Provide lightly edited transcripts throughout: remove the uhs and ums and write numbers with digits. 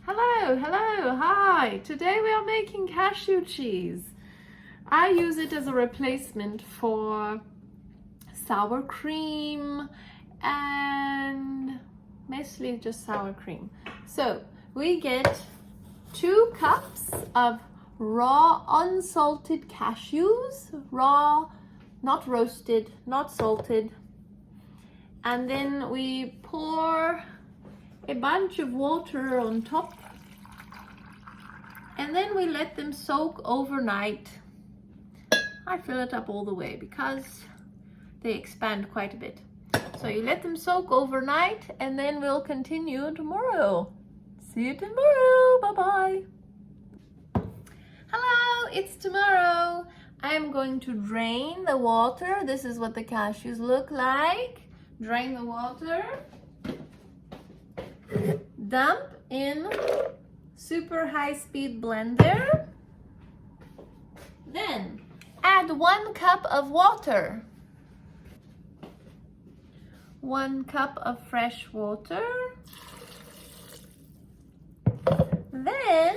Hello, hi! Today we are making cashew cheese. I use it as a replacement for sour cream and mostly just sour cream. So we get 2 cups of raw unsalted cashews, raw, not roasted, not salted. And then we pour a bunch of water on top, and then we let them soak overnight. I fill it up all the way because they expand quite a bit. So you let them soak overnight, and then we'll continue tomorrow. See you tomorrow. Bye-bye. Hello, it's tomorrow. I'm going to drain the water. This is what the cashews look like. Drain the water. Dump in super high-speed blender. Then add 1 cup of water. 1 cup of fresh water. Then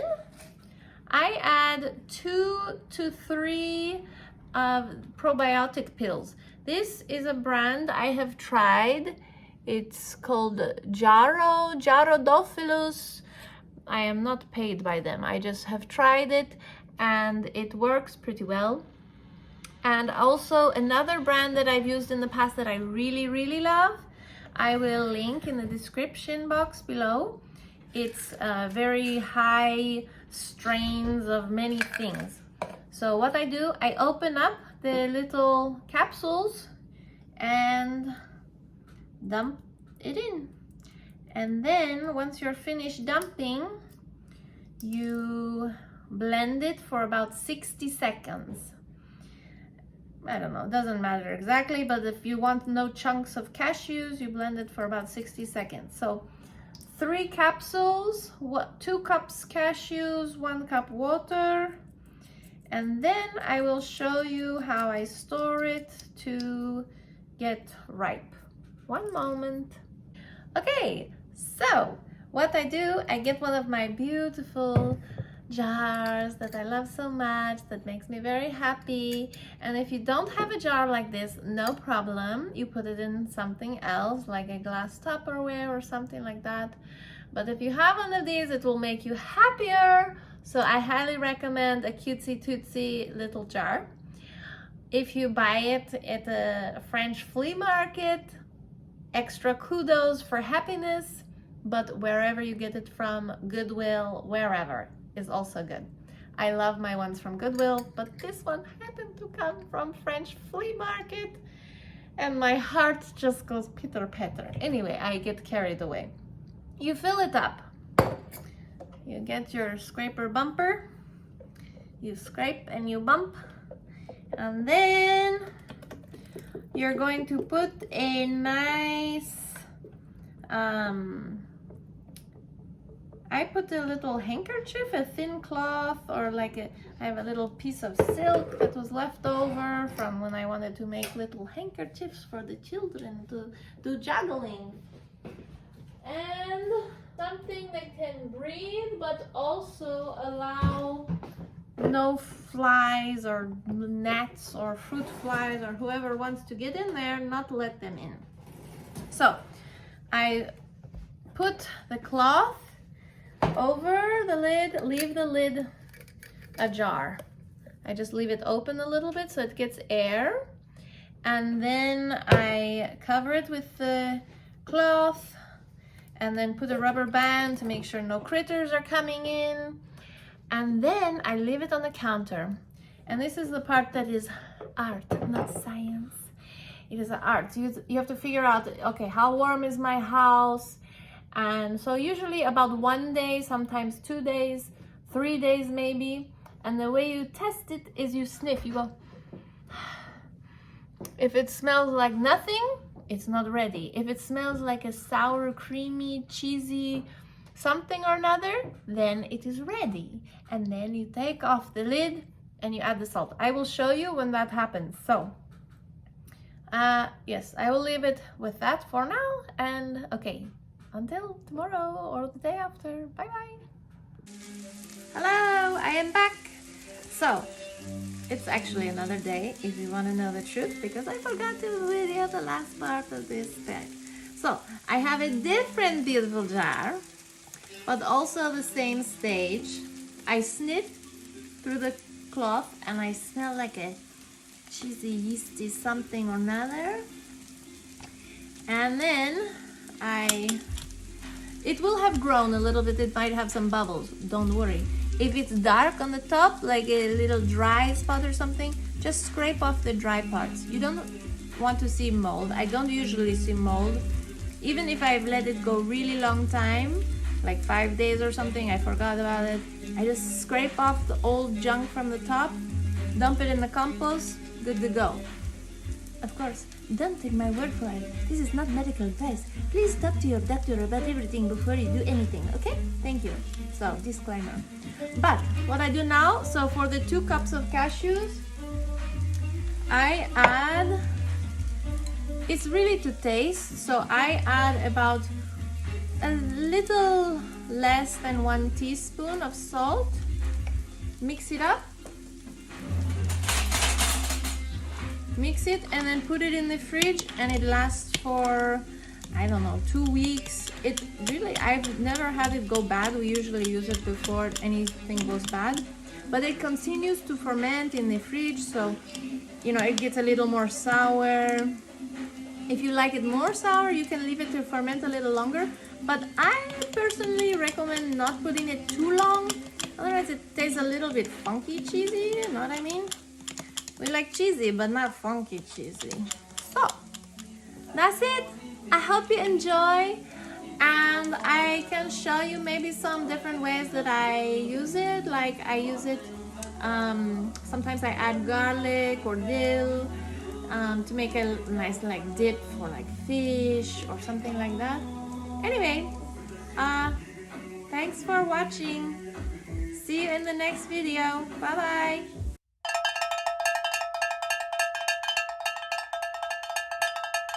I add 2 to 3 probiotic pills. This is a brand I have tried. It's called Gyrodophyllus. I am not paid by them. I just have tried it and it works pretty well. And also another brand that I've used in the past that I really love, I will link in the description box below. It's very high strains of many things. So what I do, I open up the little capsules and dump it in. And then once you're finished dumping, you blend it for about 60 seconds. I don't know, it doesn't matter exactly, but if you want no chunks of cashews, you blend it for about 60 seconds. So 3 capsules, 2 cups cashews, 1 cup water. And then I will show you how I store it to get ripe. One moment. Okay, so what I do, I get one of my beautiful jars that I love so much, that makes me very happy. And if you don't have a jar like this, no problem. You put it in something else, like a glass Tupperware or something like that. But if you have one of these, it will make you happier. So I highly recommend a cutesy tootsy little jar. If you buy it at a French flea market, extra kudos for happiness, but wherever you get it from, Goodwill, wherever, is also good. I love my ones from Goodwill, but this one happened to come from French flea market, and my heart just goes pitter-patter. Anyway, I get carried away. You fill it up. You get your scraper bumper, you scrape and you bump, and then you're going to put a nice, I put a little handkerchief, a thin cloth, or like I have a little piece of silk that was left over from when I wanted to make little handkerchiefs for the children to do juggling. And something that can breathe, but also allow no flies or gnats or fruit flies or whoever wants to get in there, not let them in. So I put the cloth over the lid, leave the lid ajar. I just leave it open a little bit so it gets air, and then I cover it with the cloth, and then put a rubber band to make sure no critters are coming in. And then I leave it on the counter. And this is the part that is art, not science. It is art. You have to figure out, okay, how warm is my house? And so usually about 1 day, sometimes 2 days, 3 days maybe. And the way you test it is you sniff, you go, if it smells like nothing, it's not ready. If it smells like a sour, creamy, cheesy something or another, then it is ready. And then you take off the lid and you add the salt. I will show you when that happens. So yes, I will leave it with that for now. And okay, until tomorrow or the day after. Bye bye. Hello, I am back. So it's actually another day, if you want to know the truth, because I forgot to video the last part of this bag. So I have a different beautiful jar, but also the same stage. I sniff through the cloth and I smell like a cheesy, yeasty something or another. And then it will have grown a little bit. It might have some bubbles, don't worry. If it's dark on the top, like a little dry spot or something, just scrape off the dry parts. You don't want to see mold. I don't usually see mold. Even if I've let it go really long time, like 5 days or something, I forgot about it. I just scrape off the old junk from the top, dump it in the compost, good to go. Of course, don't take my word for it. This is not medical advice. Please talk to your doctor about everything before you do anything, okay? Thank you. So, disclaimer. But what I do now, so for the 2 cups of cashews, I add, it's really to taste, so I add about a little less than 1 teaspoon of salt. Mix it up. Mix it and then put it in the fridge, and it lasts for, I don't know, 2 weeks. It really, I've never had it go bad. We usually use it before anything goes bad, but it continues to ferment in the fridge, so you know, it gets a little more sour. If you like it more sour, you can leave it to ferment a little longer, but I personally recommend not putting it too long, otherwise it tastes a little bit funky cheesy, you know what I mean? We like cheesy, but not funky cheesy. So, that's it. I hope you enjoy, and I can show you maybe some different ways that I use it. Like I use it, sometimes I add garlic or dill to make a nice like dip for like fish or something like that. Anyway, thanks for watching. See you in the next video. Bye bye.